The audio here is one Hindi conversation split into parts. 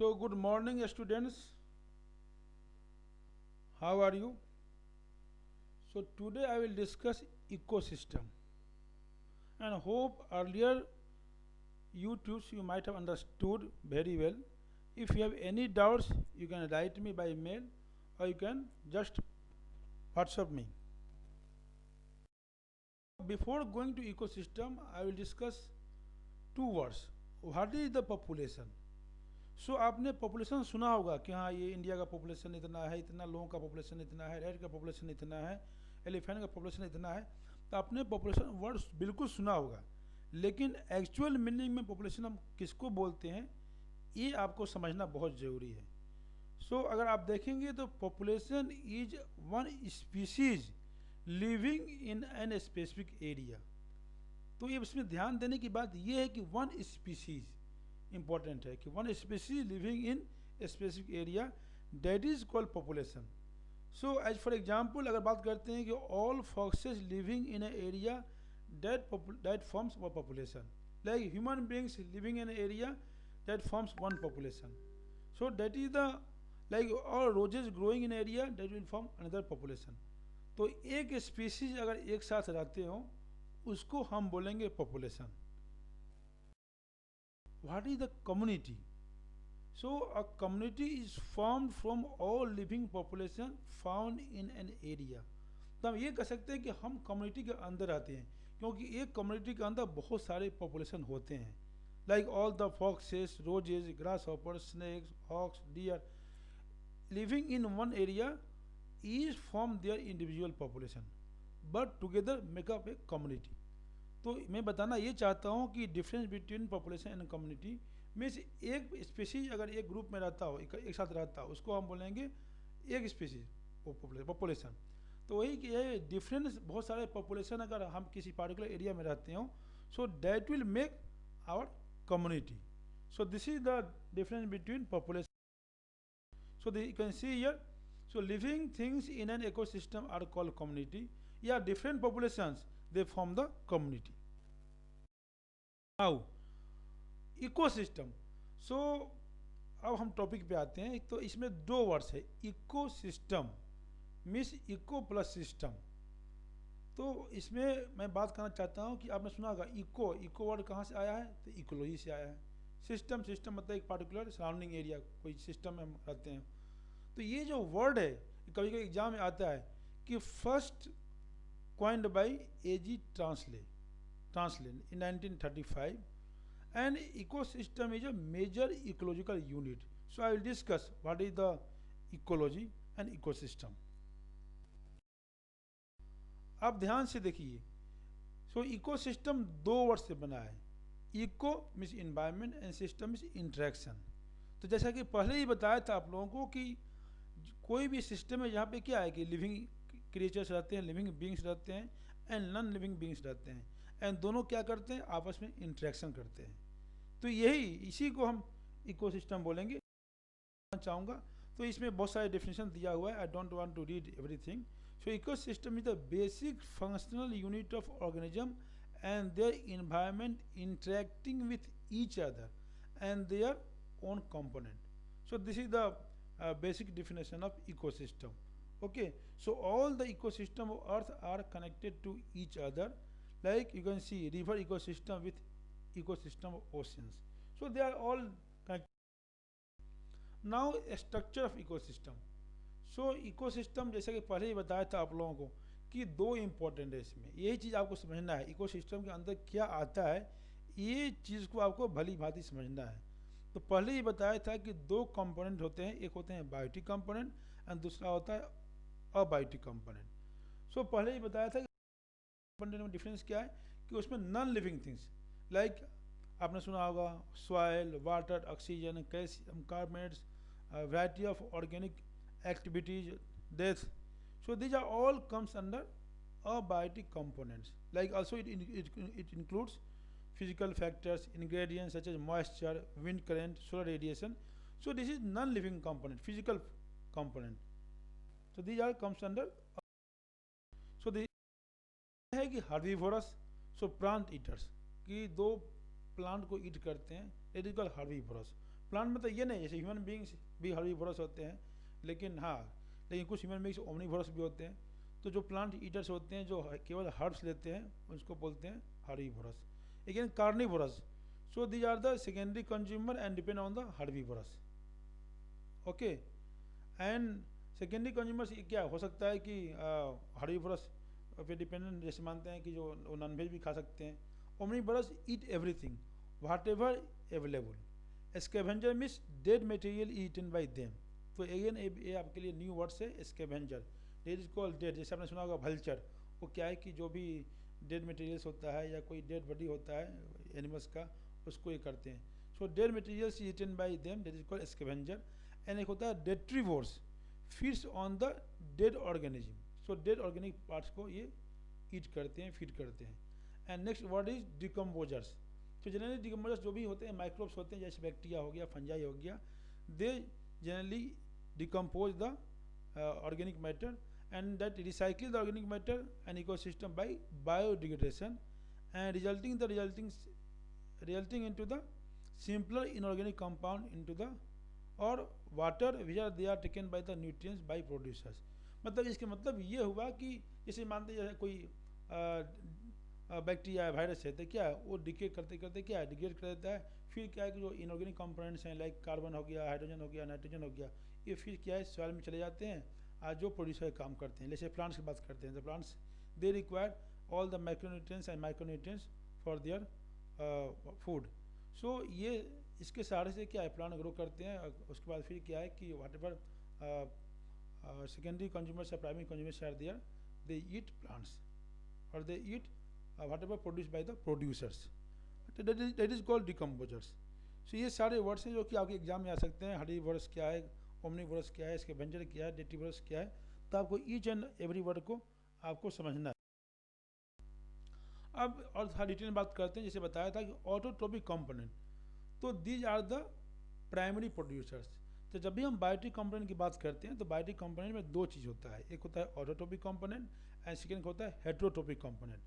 So, good morning, students. How are you? So, today I will discuss ecosystem and hope earlier YouTubes you might have understood very well. If you have any doubts, you can write me by mail or you can just WhatsApp me. Before going to ecosystem, I will discuss two words. What is the population? सो आपने पॉपुलेशन सुना होगा कि हाँ ये इंडिया का पॉपुलेशन इतना है, इतना लोगों का पॉपुलेशन इतना है, रेड का पॉपुलेशन इतना है, एलिफेंट का पॉपुलेशन इतना है। तो आपने पॉपुलेशन वर्ड बिल्कुल सुना होगा, लेकिन एक्चुअल मीनिंग में पॉपुलेशन हम किसको बोलते हैं ये आपको समझना बहुत ज़रूरी है। सो अगर आप देखेंगे तो population is one species living in an specific area. तो ये इसमें ध्यान देने की बात ये है कि वन स्पीसीज इंपॉर्टेंट है कि one species living in specific area that is called population. So as for example अगर बात करते हैं कि all foxes living in a area that forms one population, like human beings living in area that forms one population. So that is the like all roses growing in area that will form another population. तो एक स्पीसीज अगर एक साथ रहते हो उसको हम बोलेंगे population. What is the community? So a community is formed from all living population found in an area. तो हम ये कह सकते हैं कि हम कम्युनिटी के अंदर आते हैं क्योंकि एक कम्युनिटी के अंदर बहुत सारे पॉपुलेशन होते हैं, like all the foxes, roses, grasshopper, snakes, hawks, deer living in one area is form their individual population but together make up a community. तो मैं बताना ये चाहता हूँ कि difference between population and community means एक स्पीसीज अगर एक ग्रुप में रहता हो, एक साथ रहता हो, उसको हम बोलेंगे एक स्पीसीज पॉपुलेशन। तो वही कि ये डिफरेंस बहुत सारे पॉपुलेशन अगर हम किसी पार्टिकुलर एरिया में रहते हो so that will make our community. So this is the difference between population. So you can see here, so living things in an ecosystem are called community या different populations they form the community. Now ecosystem. So अब हम टॉपिक पे आते हैं। तो इसमें दो वर्ड्स है, ecosystem means eco plus system. तो इसमें मैं बात करना चाहता हूँ कि आपने सुना होगा इको वर्ड कहाँ से आया है, तो इकोलॉजी से आया है। सिस्टम मतलब एक पार्टिकुलर सराउंडिंग एरिया, कोई सिस्टम में हम रहते हैं। तो ये जो वर्ड है कभी कभी एग्जाम में आता है कि first coined by A.G. Translin in 1935, and ecosystem is a major ecological unit. So I will discuss what is the ecology and ecosystem. आप ध्यान से देखिए। सो इकोसिस्टम दो वर्ड से बना है, eco means environment and system means interaction. तो जैसा कि पहले ही बताया था आप लोगों को कि कोई भी सिस्टम है जहाँ पे क्या है कि लिविंग क्रिएचर्स रहते हैं, लिविंग बींग्स रहते हैं एंड नॉन लिविंग बींग्स रहते हैं, एंड दोनों क्या करते हैं आपस में इंटरेक्शन करते हैं। तो यही इसी को हम इकोसिस्टम बोलेंगे चाहूँगा। तो इसमें बहुत सारे डेफिनेशन दिया हुआ है, I don't want to read everything. So ecosystem is the basic functional unit of organism and their environment interacting with each other and their own component. So this is the basic definition of ecosystem. Okay, so all the ecosystem of earth are connected to each other, like you can see river ecosystem with ecosystem of oceans, so they are all connected. Now structure of ecosystem. So ecosystem जैसे कि पहले ही बताया था आप लोगों को कि दो इम्पोर्टेंट है इसमें, यही चीज़ आपको समझना है इकोसिस्टम के अंदर क्या आता है, ये चीज़ को आपको भली भांति समझना है। तो पहले ही बताया था कि दो कंपोनेंट होते हैं, एक होते हैं बायोटिक कंपोनेंट एंड दूसरा होता है अबायोटिक कंपोनेंट। सो पहले ही बताया था कि कंपोनेंट में डिफरेंस क्या है कि उसमें नॉन लिविंग थिंग्स लाइक आपने सुना होगा soil, water, oxygen, calcium carbonates, variety of organic activities, death. So these are all comes under abiotic components. Like also it includes physical factors, ingredients such as moisture, wind current, solar radiation. So this is non-living component, physical component. So these are comes under. So the है कि herbivores, so plant eaters कि दो प्लांट को ईट करते हैं, it is called herbivores. Plant मतलब ये नहीं, जैसे ह्यूमन बींग्स भी हर्बीवोरस होते हैं, लेकिन कुछ ह्यूमन बींग्स ओमनीवोरस भी होते हैं। तो जो प्लांट ईटर्स होते हैं, जो केवल हर्ब्स लेते हैं, उसको बोलते हैं herbivorous. Again carnivorous, so these are the secondary consumer and depend on the herbivorous. Okay, and secondary consumers क्या हो सकता है कि हर्बीवोरस पे डिपेंडेंट, जैसे मानते हैं कि जो नॉनवेज भी खा सकते हैं। Omnivorous eat everything whatever available. Scavenger means dead material eaten by them. तो अगेन ये आपके लिए न्यू वर्ड्स है, scavenger. Dead is called dead, जैसे आपने सुना होगा वल्चर, वो क्या है कि जो भी डेड मटेरियल्स होता है या कोई डेड बॉडी होता है एनिमल्स का, उसको ये करते हैं। So dead materials eaten by them, that is called scavenger. And एक होता है detritivores, feeds on the dead organism. So dead organic parts को ये ईट करते हैं, फीड करते हैं। And next word is decomposers. तो जनरली डिकम्पोजर्स जो भी होते हैं माइक्रोब्स होते हैं, जैसे बैक्टीरिया हो गया, फंजाई हो गया, they generally decompose the organic matter and that recycle the organic matter and ecosystem by biodegradation and resulting into the simpler inorganic compound into the or water which they are taken by the nutrients by producers। मतलब इसके मतलब ये हुआ कि जैसे मानते हैं कोई बैक्टीरिया वायरस है, तो क्या है वो डिके करते करते क्या है डिग्रेड कर देता है। फिर क्या है कि जो इनऑर्गेनिक कंपोनेंट्स हैं लाइक कार्बन हो गया, हाइड्रोजन हो गया, नाइट्रोजन हो गया, ये फिर क्या है सॉइल में चले जाते हैं, आज जो प्रोड्यूसर काम करते हैं। जैसे प्लांट्स की बात करते हैं, तो plants they require all the micronutrients and micronutrients for their food. So ये इसके सहारे से क्या है प्लांट ग्रो करते हैं। उसके बाद फिर क्या है कि वाट एवर सेकेंडरी कंज्यूमर्स या primary consumers are there, they eat plants और they eat whatever produce by the producers, that is called decomposers. So ये सारे वर्ड्स हैं जो कि आपके एग्जाम में आ सकते हैं। हर्बीवोरस क्या है, ओमनीवोरस क्या है, स्कैवेंजर क्या है, डेट्रीवोरस क्या है, तो आपको ईच एंड एवरी वर्ड को आपको समझना है। अब और थोड़ा डिटेल में बात करते हैं। जैसे बताया था कि ऑटोट्रोपिक कंपोनेंट, तो these are the primary producers. तो जब भी हम बायोटिक कंपोनेंट की बात करते हैं, तो बायोटिक कंपोनेंट में दो चीज़ होता है, एक होता है ऑटोट्रोपिक कंपोनेंट एंड सेकेंड होता है heterotrophic component.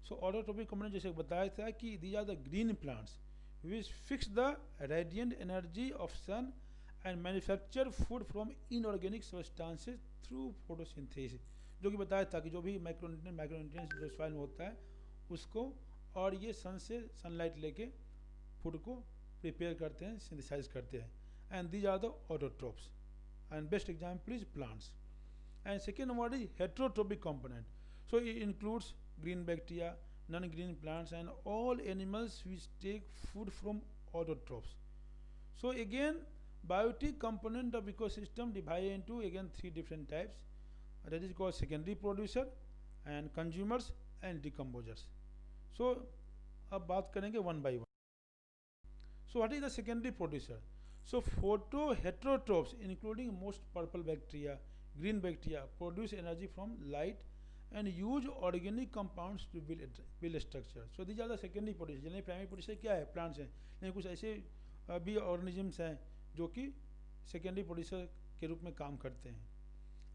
So autotrophic component जैसे बताया था कि these are the green plants which fix the radiant energy of sun and manufacture food from inorganic substances through photosynthesis। जो कि बताया था कि जो भी माइक्रोन्यूट्रिएंट्स जो सॉइल में होता है उसको, और ये सन से सनलाइट लेके फूड को प्रिपेयर करते हैं, सिंथेसाइज करते हैं। And these are the autotrophs and best example is plants. And second word is heterotrophic component. So it includes green bacteria, non green plants and all animals which take food from autotrophs. So again biotic component of ecosystem divided into again three different types, that is called secondary producer and consumers and decomposers। so अब बात करेंगे one by one। so what is the secondary producer? so photoheterotrophs including most purple bacteria, green bacteria produce energy from light and use organic compounds to build structure। so these are the secondary producer। यानी प्राइमरी प्रोड्यूसर क्या है प्लांट्स हैं, लेकिन कुछ ऐसे भी ऑर्गेनिजम्स हैं जो कि सेकेंडरी प्रोड्यूसर के रूप में काम करते हैं।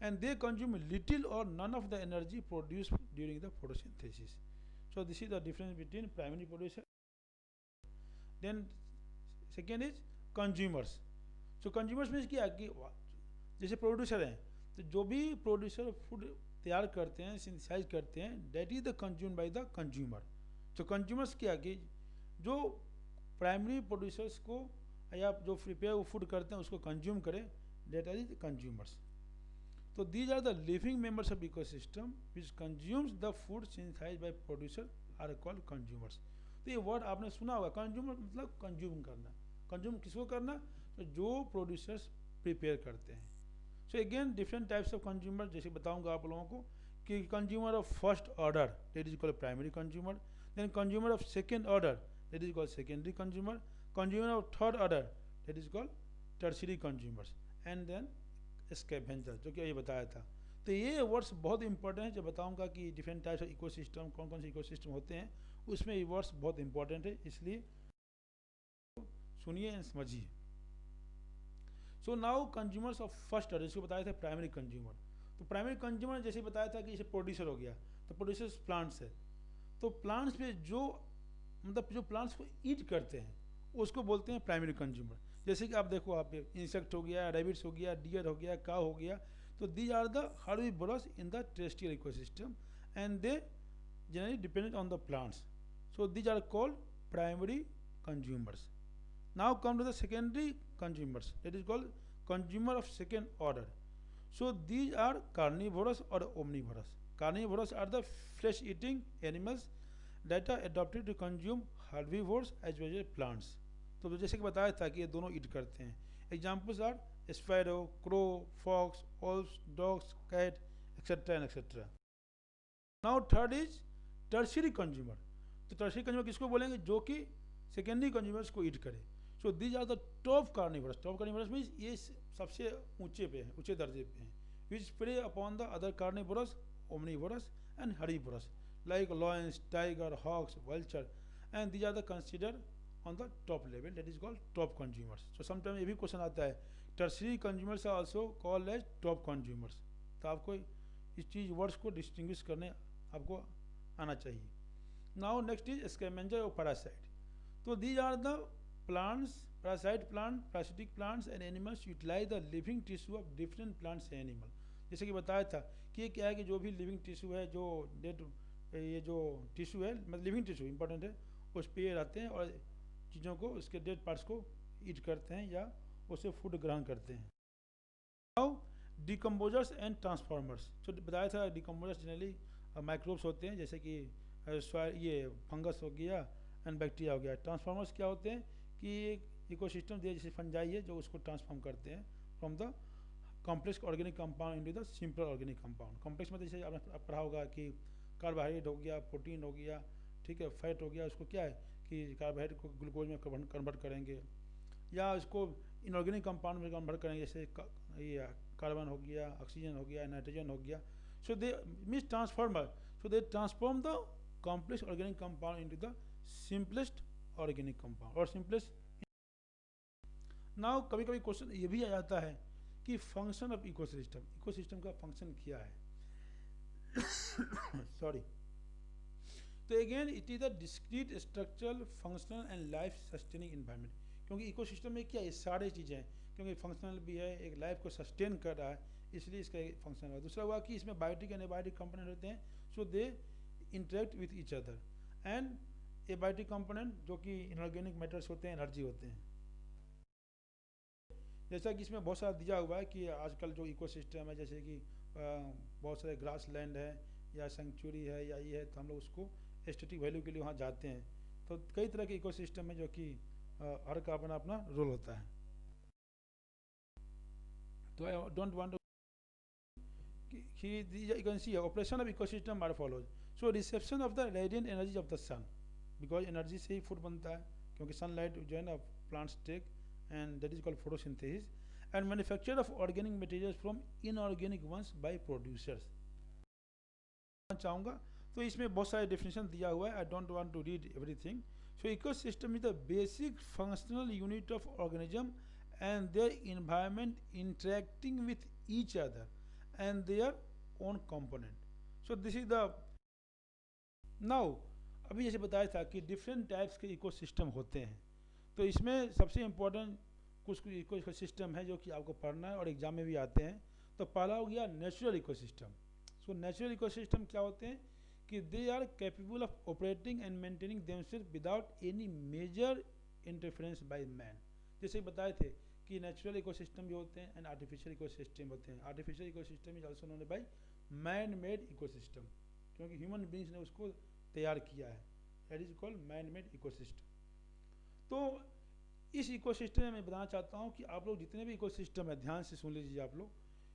And they consume little or none of the energy produce during the photosynthesis. So this is the difference between primary producer. Then second is consumers. So consumers means क्या कि जैसे प्रोड्यूसर हैं, तो जो भी प्रोड्यूसर फूड तैयार करते हैं, सिंथेसाइज करते हैं, that is the consume by the consumer. तो कंज्यूमर्स क्या कि जो प्राइमरी प्रोड्यूसर्स को या जो प्रिपेयर वो फूड करते हैं उसको कंज्यूम करें, दैट आर इज कंज्यूमर्स। तो these are the living members of ecosystem which consumes the food synthesized by producer are called consumers. तो ये वर्ड आपने सुना होगा, कंज्यूमर मतलब कंज्यूम करना। कंज्यूम किसको करना? तो जो प्रोड्यूसर्स प्रिपेयर करते हैं। So again different types of consumer जैसे बताऊंगा आप लोगों को कि consumer of first order that is called primary consumer, then consumer of second order that is called secondary consumer, consumer of third order that is called tertiary consumers, and then scavenger जो कि ये बताया था। तो ये वर्ड्स बहुत इंपॉर्टेंट है, जब बताऊंगा कि डिफरेंट टाइप्स ऑफ इकोसिस्टम कौन कौन से इकोसिस्टम होते हैं उसमें ये वर्ड्स बहुत इंपॉर्टेंट है, इसलिए सुनिए एंड समझिए। So now consumers of first order, इसको बताया था प्राइमरी कंज्यूमर। तो प्राइमरी कंज्यूमर जैसे बताया था कि जैसे प्रोड्यूसर हो गया, तो प्रोड्यूसर्स प्लांट्स है, तो प्लांट्स पे जो मतलब जो प्लांट्स को ईट करते हैं उसको बोलते हैं प्राइमरी कंज्यूमर। जैसे कि आप देखो, आप इंसेक्ट हो गया, रेबिट्स हो गया, डियर हो गया, काव हो गया, तो these are the herbivores in the terrestrial ecosystem and they generally dependent on the plants. So these are called primary consumers. Now come to the secondary consumers, that is called consumer of second order. So these are carnivorous or omnivorous. Carnivorous are the flesh eating animals that are adapted to consume herbivores as well as plants. तो जैसे कि बताया था कि ये दोनों ईट करते हैं. Examples are sparrow, crow, fox, owls, dogs, cat, etcetera and etcetera. Now third is tertiary consumer. तो टर्शियरी कंज्यूमर किसको बोलेंगे? जो कि सेकेंडरी कंज्यूमर्स को ईट करे. So these are the top carnivores. Top carnivores means ये सबसे ऊंचे पे हैं, ऊंचे दर्जे पे हैं. Which prey upon the other carnivorous, omnivorous and herbivorous like lions, tiger, hawks, vulture, and these are the consider on the top level, that is called top consumers. So sometimes ये भी क्वेश्चन आता है, tertiary consumers are also called as top consumers. तो आपको इस चीज़ वर्ड्स को डिस्टिंग्विश करने आपको आना चाहिए. Now next is scavenger or parasite. तो these are the plants, parasitic plants and animals utilize the living tissue of different plants and animals. जैसे कि बताया था कि ये क्या है कि जो भी लिविंग टिश्यू है, जो डेड ये जो टिश्यू है, मतलब लिविंग टिश्यू इंपॉर्टेंट है, उस पर ये रहते हैं और चीज़ों को, उसके डेड पार्ट्स को ईट करते हैं या उसे फूड ग्रहण करते हैं. Now decomposers and transformers. जो बताया था डिकम्पोजर्स जनरली माइक्रोब्स होते हैं, जैसे कि ये फंगस हो गया एंड बैक्टीरिया हो गया. ट्रांसफॉर्मर्स क्या होते हैं कि एक इकोसिस्टम दिया जैसे फंजाई है जो उसको ट्रांसफॉर्म करते हैं from the complex organic compound into the simple organic compound. Complex में जैसे आपने पढ़ा होगा कि कार्बोहाइड्रेट हो गया, प्रोटीन हो गया, ठीक है, फैट हो गया, उसको क्या है कि कार्बोहाइड्रेट को ग्लूकोज में कन्वर्ट करेंगे या इसको इनऑर्गेनिक कंपाउंड में कन्वर्ट करेंगे, जैसे ये कार्बन हो गया, ऑक्सीजन हो गया, नाइट्रोजन हो गया. So they means transformer. So they transform the complex organic compound into the simplest organic compound और सिंपलेस्ट. नाउ कभी कभी क्वेश्चन ये भी आ जाता है कि फंक्शन ऑफ इकोसिस्टम, इकोसिस्टम का फंक्शन क्या है. सॉरी. तो again it is the discrete structural, functional and life sustaining environment. क्योंकि इकोसिस्टम में क्या ये सारे चीज़ें हैं, क्योंकि फंक्शनल भी है, एक लाइफ को सस्टेन कर रहा है, इसलिए इसका फंक्शन हुआ. दूसरा हुआ कि इसमें बायोटिक एंड एबायोटिक कंपोनेंट होते हैं, so they interact with each other. And abiotic component जो कि इनऑर्गेनिक मैटर्स होते हैं, एनर्जी होते हैं. जैसा कि इसमें बहुत सारा दिया हुआ है कि आजकल जो इकोसिस्टम है, जैसे कि बहुत सारे ग्रास लैंड है या सेंचुरी है या ये है, तो हम लोग उसको एस्थेटिक वैल्यू के लिए वहाँ जाते हैं. तो कई तरह के इकोसिस्टम है जो कि हर का अपना अपना रोल होता है. तो I don't want you can see operation of ecosystem are follows. So reception of the radiant energy of the sun, because energy से ही फूड बनता है, क्योंकि सनलाइट जो है ना plants take and that is called photosynthesis. And manufacture of organic materials from inorganic ones by producers. चाहूँगा तो इसमें बहुत सारे डेफिनेशन दिया हुआ है. I don't want to read everything. So ecosystem is the basic functional unit of organism and their environment interacting with each other and their own component. So this is the. Now अभी जैसे बताया था कि डिफरेंट टाइप्स के इकोसिस्टम होते हैं, तो इसमें सबसे इम्पोर्टेंट कुछ इकोसिस्टम है जो कि आपको पढ़ना है और एग्जाम में भी आते हैं. तो पहला हो गया natural ecosystem. So natural ecosystem क्या होते हैं कि they are capable of operating and maintaining themselves without any major interference by man. जैसे बताए थे कि नेचुरल इकोसिस्टम जो होते हैं एंड आर्टिफिशियल इकोसिस्टम होते हैं. Artificial ecosystem is also known by man made ecosystem, क्योंकि ह्यूमन बींग्स ने उसको तैयार किया है. That is called man made ecosystem. तो इस इकोसिस्टम में मैं बताना चाहता हूँ कि आप लोग जितने भी इकोसिस्टम है, ध्यान से सुन लीजिए आप लोग,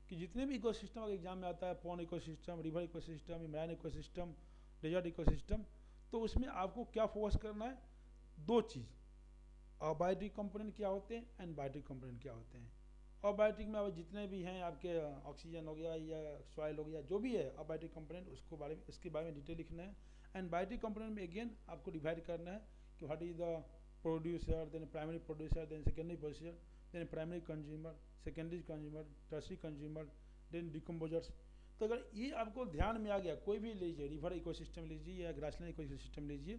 कि जितने भी इकोसिस्टम अगर एग्जाम में आता है, pond ecosystem, river ecosystem, marine ecosystem, desert ecosystem, तो उसमें आपको क्या फोकस करना है? दो चीज़. अबायोटिक कंपोनेंट क्या होते हैं एंड बायोटिक कंपोनेंट क्या होते हैं. अबायोटिक में अब जितने भी हैं आपके ऑक्सीजन हो गया या सॉइल हो गया, जो भी है अबायोटिक कंपोनेंट, उसके बारे में डिटेल लिखना है. एंड बायोटिक कंपोनेंट में अगेन आपको डिवाइड करना है कि what is the producer, then primary producer, then secondary producer, then primary consumer, secondary consumer, tertiary consumer, then decomposers. तो अगर ये आपको ध्यान में आ गया, कोई भी लीजिए, रिवर इकोसिस्टम लीजिए या ग्रासलैंड इकोसिस्टम लीजिए,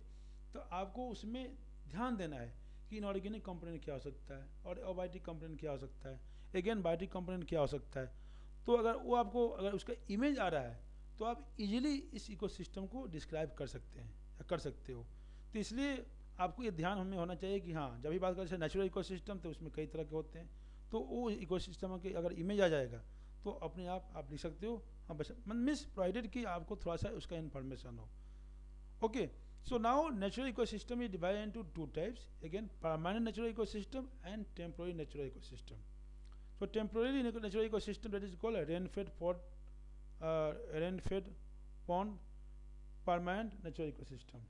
तो आपको उसमें ध्यान देना है कि इनऑर्गेनिक कंपोनेंट क्या हो सकता है और अबायोटिक कंपोनेंट क्या हो सकता है, अगेन बायोटिक कंपोनेंट क्या हो सकता है। तो अगर वो आपको अगर उसका इमेज आ रहा है तो आप इजीली इस इकोसिस्टम को डिस्क्राइब कर सकते हैं या कर सकते हो। तो इसलिए आपको ये ध्यान हमें होना चाहिए कि हाँ, जब भी बात करें नेचुरल इकोसिस्टम तो उसमें कई तरह के होते हैं, तो वो इकोसिस्टम के अगर इमेज आ जाएगा तो अपने आप लिख सकते हो। हाँ बस मीन्स प्रोवाइडेड कि आपको थोड़ा सा उसका इन्फॉर्मेशन हो। Okay, so now natural ecosystem is divided into two types, again permanent natural ecosystem and temporary natural ecosystem. So temporary natural ecosystem, that is called a rain-fed pond, permanent natural ecosystem.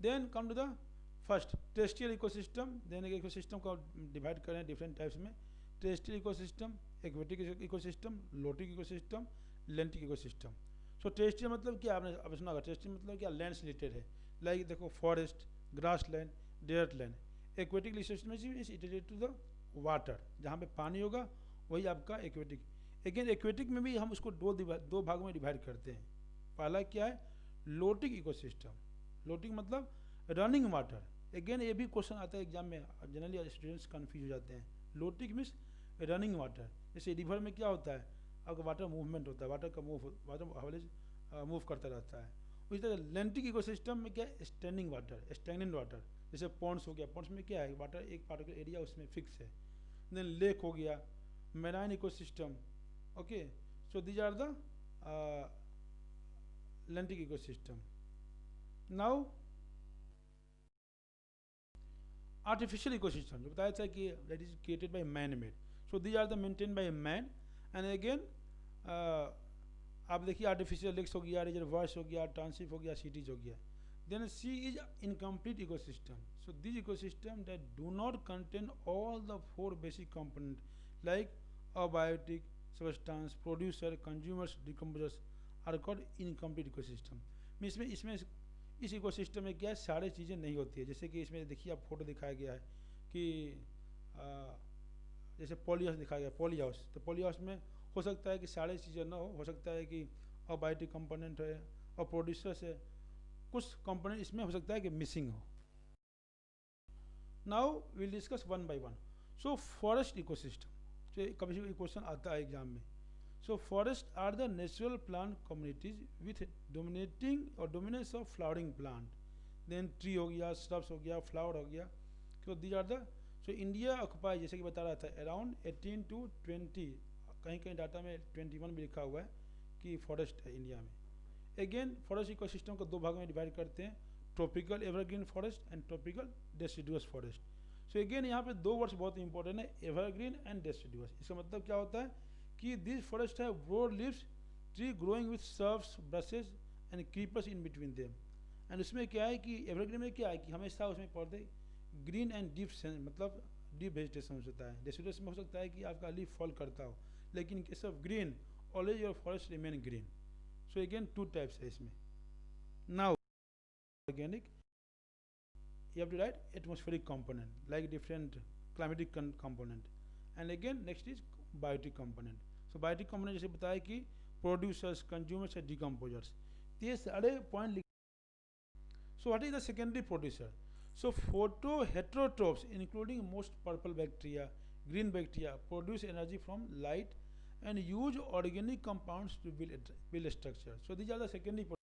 Then come to the first terrestrial ecosystem. Then ecosystem को divide करें different types में, terrestrial ecosystem, aquatic ecosystem, lotic ecosystem, lentic ecosystem. सो टेरेस्ट्रियल मतलब क्या, आपने अब सुना होगा टेरेस्ट्रियल मतलब क्या, लैंड से रिलेटेड है। लाइक देखो forest, grassland, desert land. Aquatic ecosystem is related to the water, जहाँ पे पानी होगा वही आपका एक्वेटिक। अगेन एक्वेटिक में भी हम उसको दो भागों में डिवाइड करते हैं। पहला क्या है, लोटिक इकोसिस्टम। लोटिक मतलब रनिंग वाटर। अगेन ये भी क्वेश्चन आता है एग्जाम में, जनरली स्टूडेंट्स कन्फ्यूज हो जाते हैं। लोटिक मीन्स रनिंग वाटर, जैसे रिवर में क्या होता है, आपका वाटर मूवमेंट होता है, वाटर का मूव करता रहता है। उसी तरह लेंटिक इकोसिस्टम में क्या है, स्टैंडिंग वाटर, स्टैगनेंट वाटर। जैसे पॉन्ड्स हो गया, पॉन्ड्स में क्या है, वाटर एक पार्टिकुलर एरिया उसमें फिक्स है। देन लेक हो गया, marine ecosystem. Okay, so these are the lentic ecosystem. Now artificial ecosystem जो बताया था कि that is created by man made, so these are the maintain by man. And again आप देखिए आर्टिफिशियल लेक्स हो गया, रिजर्वायर्स हो गया, टाउनशिप हो गया, सिटीज हो गया। Then C is incomplete ecosystem, so this ecosystem that do not contain all the four basic component like abiotic, substance, producer, consumers, decomposers are called incomplete ecosystem. इसमें इस इकोसिस्टम में क्या है, सारी चीज़ें नहीं होती है। जैसे कि इसमें देखिए आप फोटो दिखाया गया है कि जैसे पॉली हाउस दिखाया गया, पॉली हाउस, तो पॉली हाउस में हो सकता है कि सारी चीज़ें ना हो सकता है कि अबायोटिक कंपोनेंट है और प्रोड्यूसर से कुछ कंपोनेंट इसमें हो सकता है कि मिसिंग हो। Now will discuss one by one. So forest ecosystem, तो कभी क्वेश्चन आता है एग्जाम में। So forest are the natural plant communities with dominating और dominance of flowering plant. Then tree हो गया, श्रब्स हो गया, फ्लावर हो गया। So these are the, so India occupy, जैसे कि बता रहा था, अराउंड 18 to 20, कहीं कहीं डाटा में 21 भी लिखा हुआ है कि फॉरेस्ट है इंडिया में। अगेन फॉरेस्ट इकोसिस्टम को दो भागों में डिवाइड करते हैं, tropical evergreen forest and tropical deciduous forest. So again यहाँ पे दो वर्ड्स बहुत इंपॉर्टेंट है, एवरग्रीन एंड डेसिडुअस। इसका मतलब क्या होता है कि दिस फॉरेस्ट है broad leaves tree growing with shrubs, brushes and creepers in between them. And उसमें क्या है कि एवरग्रीन में क्या है कि हमेशा उसमें पौधे ग्रीन एंड डीप मतलब डीप वेजिटेशन होता है। डेसिडुअस में हो सकता है कि आपका लीफ फॉल करता हो, लेकिन in case of green always your forest remain green. So again two types है इसमें। Now organic, you have to write atmospheric component like different climatic component, and again next is biotic component. So biotic component जैसे बताया कि producers, consumers and decomposers, ये सारे पॉइंट लिख। So what is the secondary producer? So photoheterotrophs including most purple bacteria, green bacteria produce energy from light and use organic compounds to build structure. So these are the secondary producers.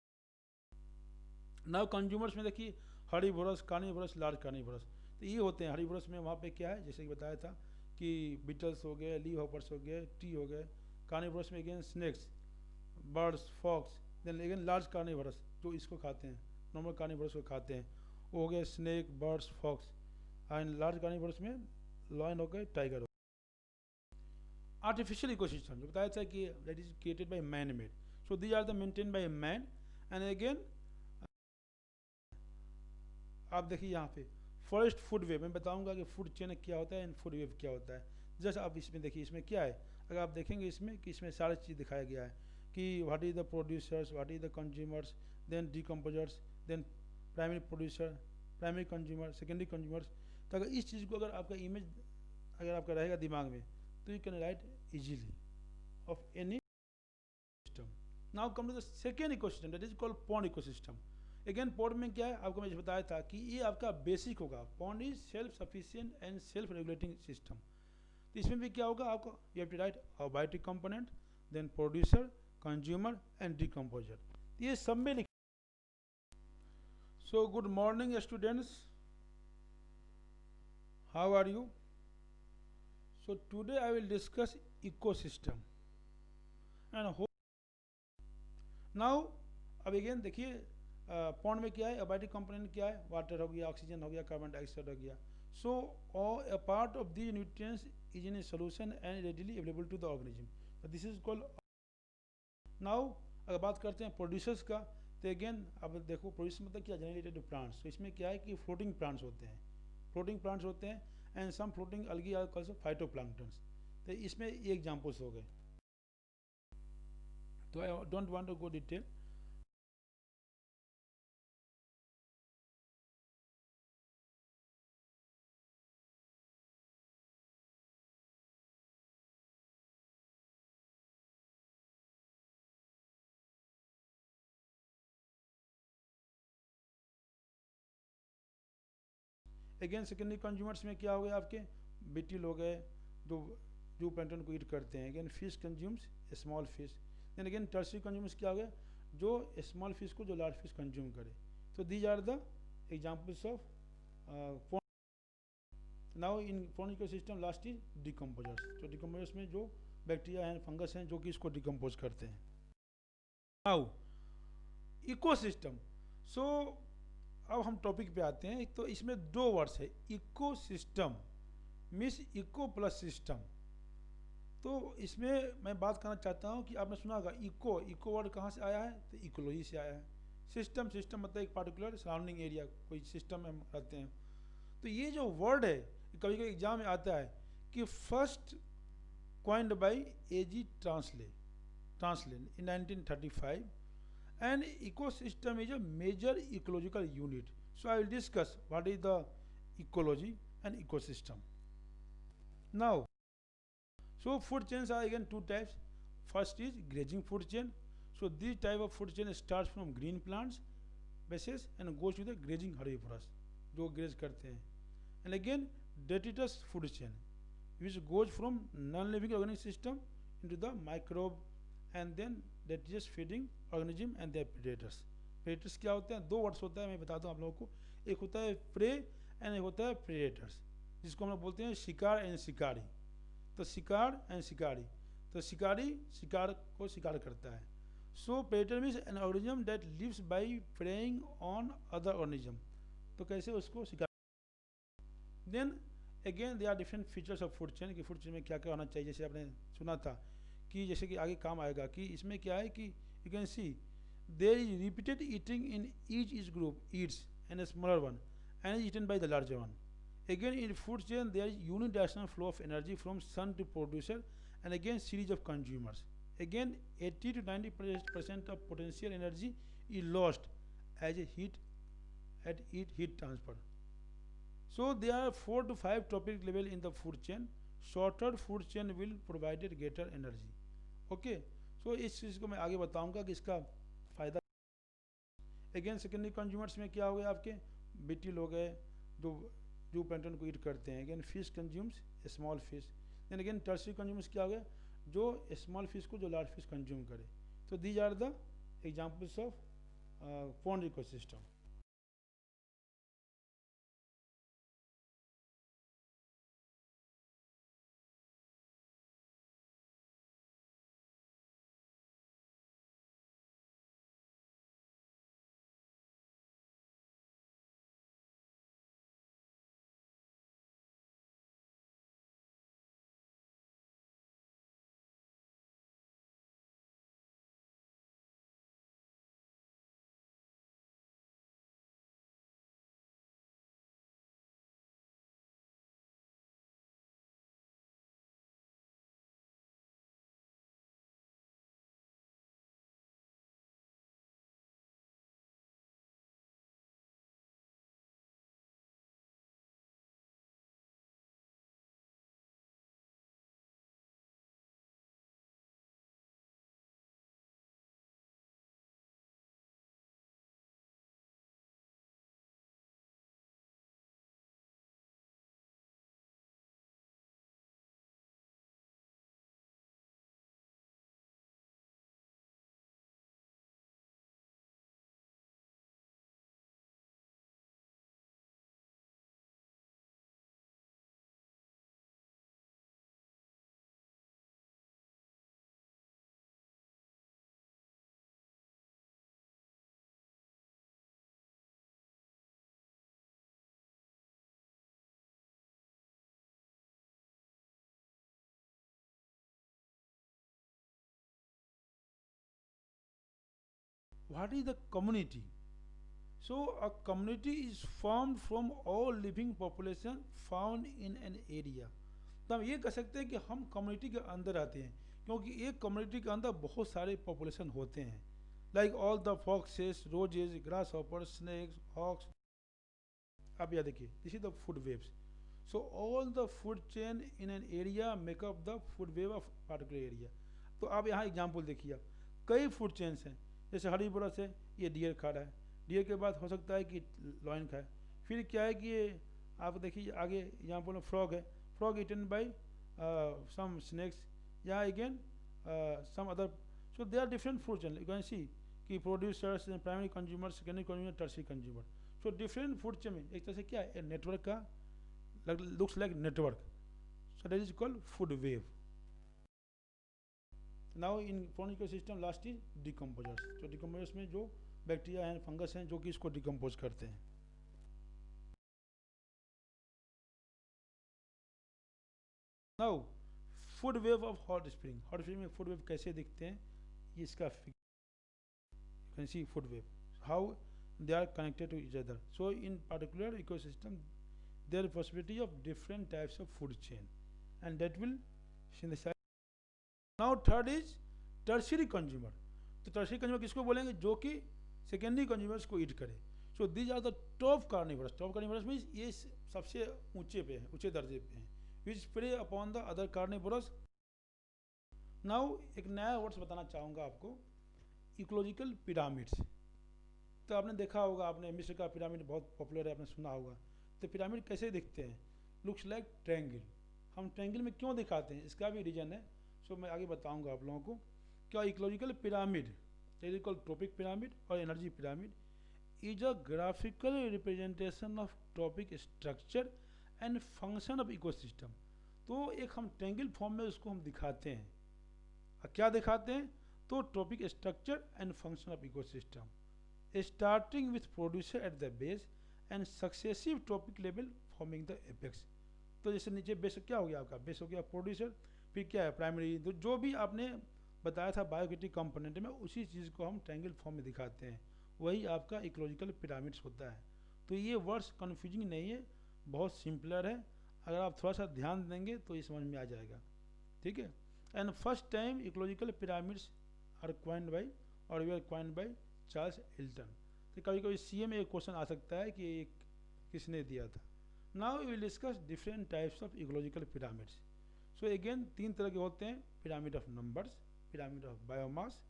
Now consumers में देखिए हर्बीवोरस, कार्निवोरस, लार्ज कार्निवोरस, तो ये होते हैं। हर्बीवोरस में वहाँ पे क्या है, जैसे कि बताया था कि बीटल्स हो गए, लीव हॉपर्स हो गए, टी हो गए। कार्निवोरस में again snakes, birds, fox. Then again large carnivorous जो इसको खाते हैं, नॉर्मल कार्निवोरस को खाते हैं, वो हो गए snake, birds, fox. And large carnivorous में लॉयन हो गए, टाइगर हो गए। आर्टिफिशियल इकोसिस्टम जो बताया था कि that is created by man made, so these are the maintain by man. And again आप देखिए यहाँ पे फॉरेस्ट फूड वेब, मैं बताऊंगा कि फूड चेन क्या होता है एंड फूड वेब क्या होता है। जैसे आप इसमें देखिए, इसमें क्या है, अगर आप देखेंगे इसमें कि इसमें सारी चीज़ दिखाया गया है कि what is the producers, what is the consumers, then decomposers, then primary producer, primary consumer, secondary consumers. तो अगर इस चीज़ को अगर आपका इमेज अगर आपका रहेगा दिमाग में तो you can write easily of any system. Now come to the second ecosystem that is called pond ecosystem. Again pond में क्या है, आपको मैं बताया था कि ये आपका बेसिक होगा। Pond is self sufficient and self regulating system. तो इसमें भी क्या होगा आपको, you have to write abiotic component, then producer, consumer and decomposer, ये सब में लिख। So good morning students, how are you? So today I will discuss ecosystem and how now. अब अगेन देखिए पॉन्ड में क्या है, अबायोटिक कंपोनेंट क्या है, वाटर हो गया, ऑक्सीजन हो गया, कार्बन डाइऑक्साइड हो गया। So a part of the nutrients is in a solution and readily available to the organism, this is called. Now अगर बात करते हैं प्रोड्यूसर्स का, तो अगेन अब देखो प्रोड्यूसर मतलब क्या, जनरेटेड प्लांट्स। तो इसमें क्या है कि फ्लोटिंग प्लांट्स होते हैं, फ्लोटिंग प्लांट्स होते हैं, and some floating algae are called phytoplanktons. तो इसमें ये एग्जांपल्स हो गए, तो I don't want to go detail. Again secondary consumers में क्या हो गया आपके, बीटल हो गए, जो जो प्लैंटन को ईट करते हैं। Again fish consumes small fish. Then again tertiary consumers क्या हो गया, जो स्मॉल फिश को जो लार्ज फिश कंज्यूम करे। तो these are the examples of pond. Now in pond ecosystem last is decomposers. तो डिकम्पोजर्स में जो बैक्टीरिया हैं, फंगस हैं, जो कि इसको डिकम्पोज करते हैं। नाउ इकोसिस्टम, सो अब हम टॉपिक पे आते हैं। तो इसमें दो वर्ड्स है, ecosystem means eco plus system. तो इसमें मैं बात करना चाहता हूँ कि आपने सुना होगा इको, इको वर्ड कहाँ से आया है, तो इकोलॉजी से आया है। सिस्टम, सिस्टम मतलब एक पार्टिकुलर सराउंडिंग एरिया, कोई सिस्टम में हम रहते हैं। तो ये जो वर्ड है, कभी कभी एग्जाम में आता है कि first coined by A G Tansley in 1935, and ecosystem is a major ecological unit. So I will discuss what is the ecology and ecosystem. Now, so food chains are again two types. First is grazing food chain. So this type of food chain starts from green plants bases and goes to the grazing herbivorous, जो graze करते हैं. And again detritus food chain, which goes from non-living organism system into the microbe and then detritus feeding organism and their predators. predators क्या होते हैं, दो वर्ड्स होता है, मैं बताता हूँ आप लोगों को। एक होता है प्रे एंड एक होता है predators, जिसको हम लोग बोलते हैं शिकार एंड शिकारी। तो शिकार एंड शिकारी, तो शिकारी शिकार को शिकार करता है। सो predator means an organism that lives by preying on other organism, तो कैसे उसको शिकार। Then again they are different features of food chain, कि फूड चेन में क्या क्या होना चाहिए। जैसे आपने सुना था कि जैसे कि आगे काम आएगा कि इसमें क्या है कि you can see there is repeated eating in each is group eats and a smaller one and is eaten by the larger one. Again in food chain there is unidirectional flow of energy from sun to producer and again series of consumers. Again 80 to 90% of potential energy is lost as a heat at heat transfer. So there are 4 to 5 topic level in the food chain. Shorter food chain will provide greater energy. Okay, so इस चीज़ को मैं आगे बताऊंगा कि इसका फ़ायदा। अगेन सेकेंडरी कंज्यूमर्स में क्या हो गया आपके, बीटल हो गए, जो जो प्लैंटन को ईट करते हैं। Again fish consumes small fish. Then again tertiary consumers क्या हो गया, जो स्मॉल फिश को जो लार्ज फिश कंज्यूम करे। तो these are the examples of pond ecosystem. What is the community? So a community is formed from all living population found in an area. तो हम ये कह सकते हैं कि हम कम्युनिटी के अंदर आते हैं, क्योंकि एक कम्युनिटी के अंदर बहुत सारे पॉपुलेशन होते हैं, like all the foxes, roses, grasshopper, snakes, hawks. अब यह देखिए, this is the food webs. So all the food chain in an area make up the food web of particular area. तो आप यहाँ एग्जाम्पल देखिए, आप कई फूड चेन्स हैं. जैसे हरीबरस है, ये डियर खा रहा है. डियर के बाद हो सकता है कि लॉइन खाए. फिर क्या है कि ये आप देखिए आगे एग्जाम्पल में फ्रॉग है, frog eaten by some snakes. Yeah, again some other. So there are different food chain. You can see कि producers, primary consumers, secondary consumer, tertiary consumer. So different food chain में एक तरह से क्या है, नेटवर्क का looks like network. So that is called food wave. Now in fauna ecosystem last is decomposers. So decomposers में जो बैक्टीरिया हैं, फंगस हैं, जो कि इसको डिकम्पोज करते हैं. Now food web of hot spring. Hot spring में फूड वेव कैसे दिखते हैं, ये इसका you can see food web how they are connected to each other. So in particular ecosystem there possibility of different types of food chain and that will synthesize. Now third is tertiary consumer. तो टर्शियरी कंज्यूमर किसको बोलेंगे, जो कि सेकेंडरी कंज्यूमर्स को ईट करे. So these are the top carnivorous. Top carnivorous means ये सबसे ऊंचे पे हैं, ऊंचे दर्जे पे हैं, which prey upon the other carnivorous. Now एक नया वर्ड्स बताना चाहूँगा आपको, इकोलॉजिकल पिरामिड्स. तो आपने देखा होगा, आपने मिस्र का पिरामिड बहुत पॉपुलर है, आपने सुना होगा. तो पिरामिड कैसे दिखते हैं, लुक्स लाइक ट्रायंगल. हम ट्रायंगल में क्यों दिखाते हैं, इसका भी रीजन है. सो मैं आगे बताऊँगा आप लोगों को. क्या इकोलॉजिकल पिरामिड, ट्रॉपिक पिरामिड और energy pyramid, is a graphical representation of trophic structure and function of ecosystem. तो एक हम ट्रायंगल फॉर्म में उसको हम दिखाते हैं. क्या दिखाते हैं, तो trophic structure and function of ecosystem starting with producer at the base and successive trophic level forming the apex. तो जैसे नीचे बेस क्या हो गया, आपका बेस हो गया प्रोड्यूसर, फिर क्या है प्राइमरी. तो जो भी आपने बताया था बायोकिनेटिक कंपोनेंट में, उसी चीज़ को हम ट्रायंगल फॉर्म में दिखाते हैं. वही आपका इकोलॉजिकल पिरामिड्स होता है. तो ये वर्ड्स कन्फ्यूजिंग नहीं है, बहुत सिंपलर है. अगर आप थोड़ा सा ध्यान देंगे तो ये समझ में आ जाएगा. ठीक है. And first time ecological pyramids are coined by और we are coined by Charles Hilton. तो कभी कभी सीए में एक क्वेश्चन आ सकता है कि एक किसने दिया था. Now we will discuss different types of ecological pyramids. So again 3 तरह के होते हैं, pyramid of numbers, pyramid of biomass,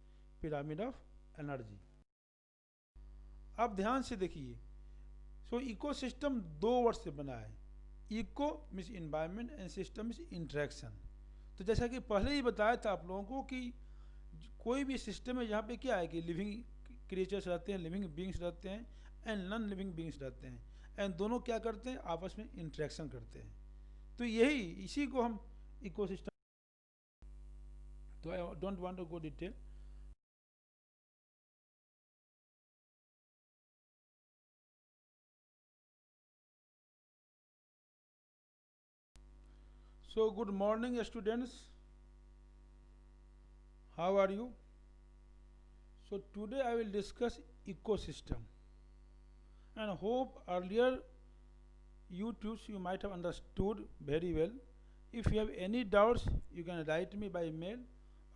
pyramid of energy. आप ध्यान से देखिए. सो इकोसिस्टम 2 वर्ड से बना है. Eco means environment and system means interaction. तो जैसा कि पहले ही बताया था आप लोगों को कि कोई भी सिस्टम है जहाँ पे क्या है कि लिविंग क्रिएचर्स रहते हैं, लिविंग बींग्स रहते हैं एंड नॉन लिविंग बींग्स रहते हैं. एंड दोनों क्या करते हैं, आपस में इंट्रैक्शन करते हैं. तो यही इसी को हम इकोसिस्टम. तो I don't want to go detail. So good morning students, how are you? So today I will discuss ecosystem, and hope earlier you might have understood very well. If you have any doubts, you can write me by mail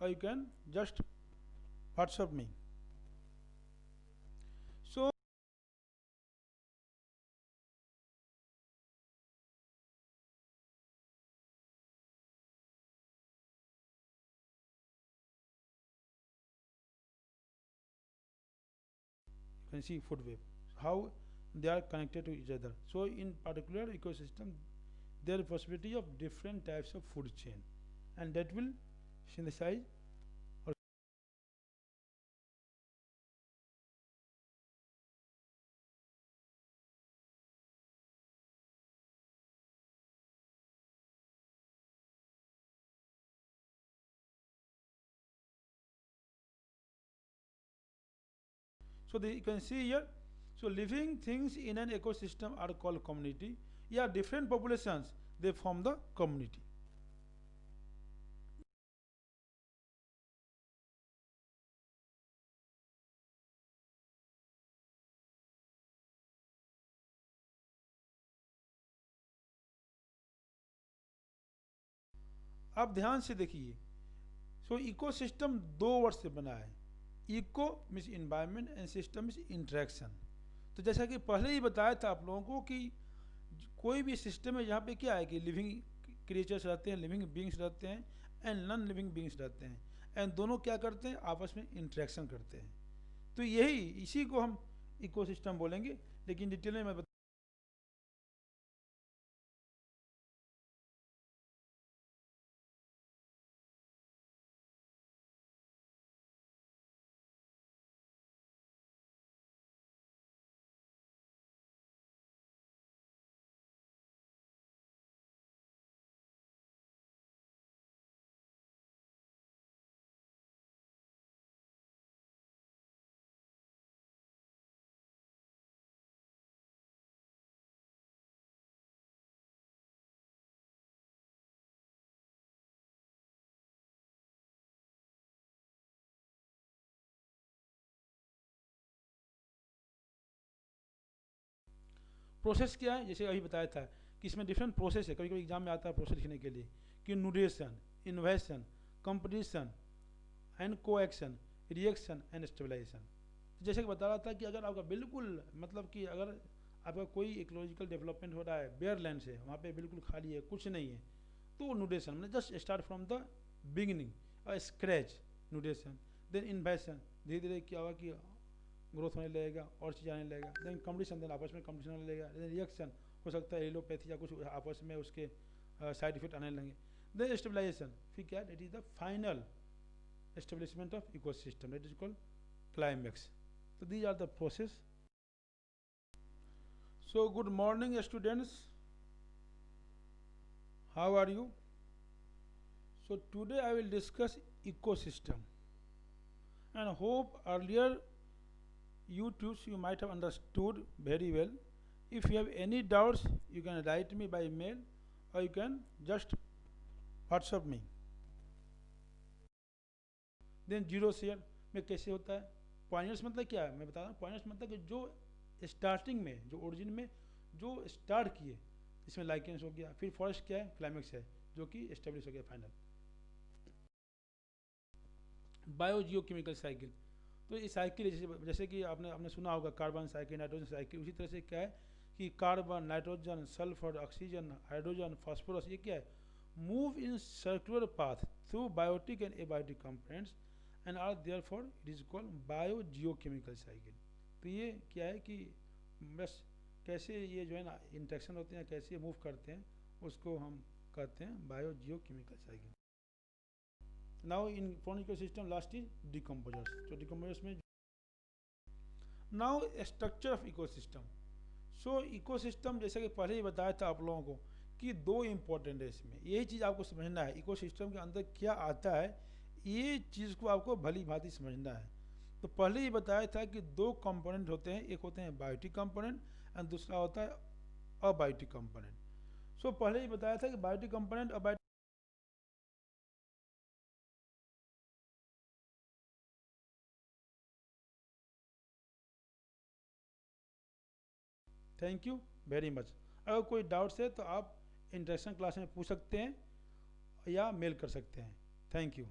or you can just WhatsApp me. So you can see food web, how they are connected to each other. So in particular ecosystem, there is possibility of different types of food chain, and that will synthesize. So you can see here. So living things in an ecosystem are called community. Yeah, different populations, they form the community. आप ध्यान से देखिए, सो इकोसिस्टम दो वर्ड से बना है। Eco means environment and system means interaction. तो जैसा कि पहले ही बताया था आप लोगों को कि कोई भी सिस्टम है जहाँ पे क्या है कि लिविंग क्रिएचर्स रहते हैं, लिविंग बींग्स रहते हैं एंड नॉन लिविंग बींग्स रहते हैं, एंड दोनों क्या करते हैं, आपस में इंटरेक्शन करते हैं। तो यही इसी को हम इकोसिस्टम बोलेंगे, लेकिन डिटेल में मैं प्रोसेस क्या है, जैसे अभी बताया था कि इसमें डिफरेंट प्रोसेस है। कभी कभी एग्जाम में आता है प्रोसेस लिखने के लिए कि nudation, invasion, competition and coaction, reaction and stabilisation. जैसे कि बता रहा था कि अगर आपका बिल्कुल मतलब कि अगर आपका कोई इकोलॉजिकल डेवलपमेंट हो रहा है, बेयर लैंड से वहाँ पे बिल्कुल खाली है, कुछ नहीं है, तो न्यूडेशन मतलब just start from the beginning, scratch nudation. Then invasion, धीरे धीरे क्या होगा कि ग्रोथ होने लगेगा और चीज़ आने लगेगा। देन कंपटीशन, देन आपस में कंपटीशन होने लगेगा। देन रिएक्शन, हो सकता है एलोपैथी या कुछ आपस में उसके साइड इफेक्ट आने लगेंगे। देन स्टेबलाइजेशन, फिर क्या, it is the final establishment of ecosystem, that is called climax. So these are the process. So good morning students, how are you? So today I will discuss ecosystem, and hope earlier you might have understood very well. If you have any doubts you can write me by mail or you can just WhatsApp me. Than zero share में कैसे होता है, पॉइंटर्स मतलब क्या है मैं बता रहा हूँ। पॉइंटर्स मतलब कि जो स्टार्टिंग में, जो ओरिजिन में जो स्टार्ट किए, इसमें लाइकेंस हो गया, फिर फॉरेस्ट क्या है, क्लाइमेक्स है जो कि एस्टेब्लिश हो गया फाइनल। बायो जियो केमिकल साइकिल, तो ये साइकिल जैसे कि आपने आपने सुना होगा कार्बन साइकिल, नाइट्रोजन साइकिल, उसी तरह से क्या है कि carbon, nitrogen, sulphur, oxygen, hydrogen, phosphorus, ये क्या है, move in circular path through biotic and abiotic components and are there for it is called biogeochemical cycle. तो ये क्या है कि बस कैसे ये जो है ना इंट्रैक्शन होते हैं, कैसे मूव करते हैं, उसको हम कहते हैं bio Jio chemical cycle. Now in from ecosystem last is decomposers. तो डिकम्पोजर्स में now structure of ecosystem. So ecosystem जैसे कि पहले ही बताया था आप लोगों को कि दो इम्पोर्टेंट है इसमें, यही चीज़ आपको समझना है इकोसिस्टम के अंदर क्या आता है, ये चीज़ को आपको भली भांति समझना है। तो पहले ही बताया था कि दो कंपोनेंट होते हैं, एक होते हैं बायोटिक कंपोनेंट एंड दूसरा होता है अबायोटिक कंपोनेंट। सो पहले ही बताया था कि biotic component abiotic. Thank you very much. अगर कोई डाउट्स है तो आप इंटरेक्शन क्लास में पूछ सकते हैं या मेल कर सकते हैं। Thank you.